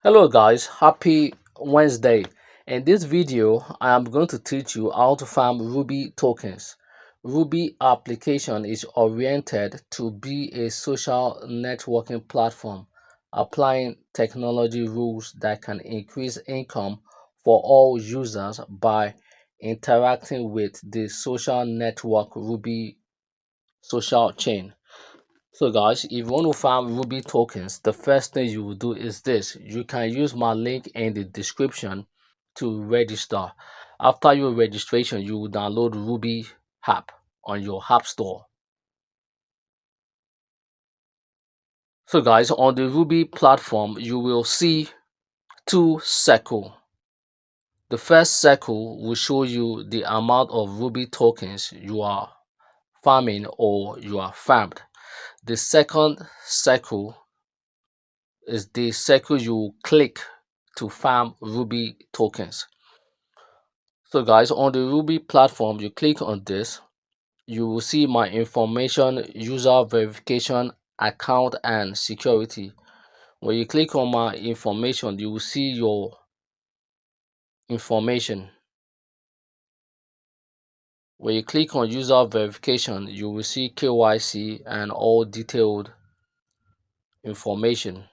Hello guys, happy Wednesday. In this video, I am going to teach you how to farm Ruby tokens. Ruby application is oriented to be a social networking platform, applying technology rules that can increase income for all users by interacting with the social network Ruby social chain. So guys, if you want to farm Ruby tokens, the first thing you will do is this. You can use my link in the description to register. After your registration, you will download Ruby app on your app store. So guys, on the Ruby platform, you will see two circles. The first circle will show you the amount of Ruby tokens you are farming or you are farmed. The second circle is the circle you click to farm Ruby tokens. So guys, on the Ruby platform, you click on this, you will see my information, user verification, account and security. When you click on my information, you will see your information. When you click on user verification, you will see KYC and all detailed information.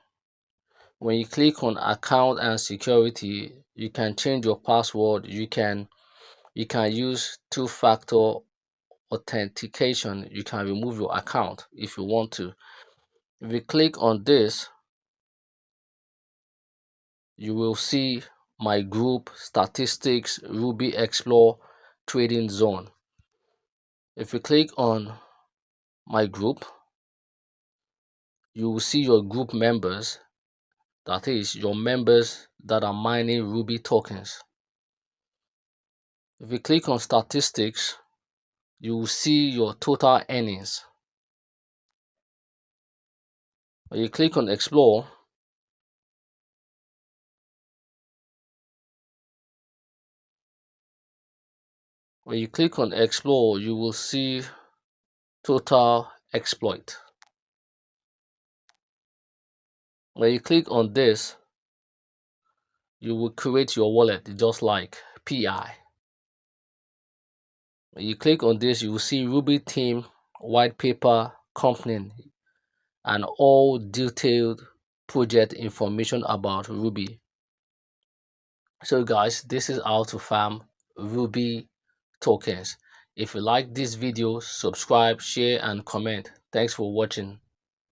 When you click on account and security, you can change your password. You can use two-factor authentication. You can remove your account if you want to. If you click on this, you will see my group, statistics, Ruby Explore, trading zone. If you click on my group, you will see your group members, that is your members that are mining Ruby tokens. If you click on statistics, you will see your total earnings. When you click on explore, when you click on explore, you will see total exploit. When you click on this, you will create your wallet just like PI. When you click on this, you will see Ruby team, white paper, company, and all detailed project information about Ruby. So guys, this is how to farm Ruby tokens. If you like this video, subscribe, share and comment. Thanks for watching.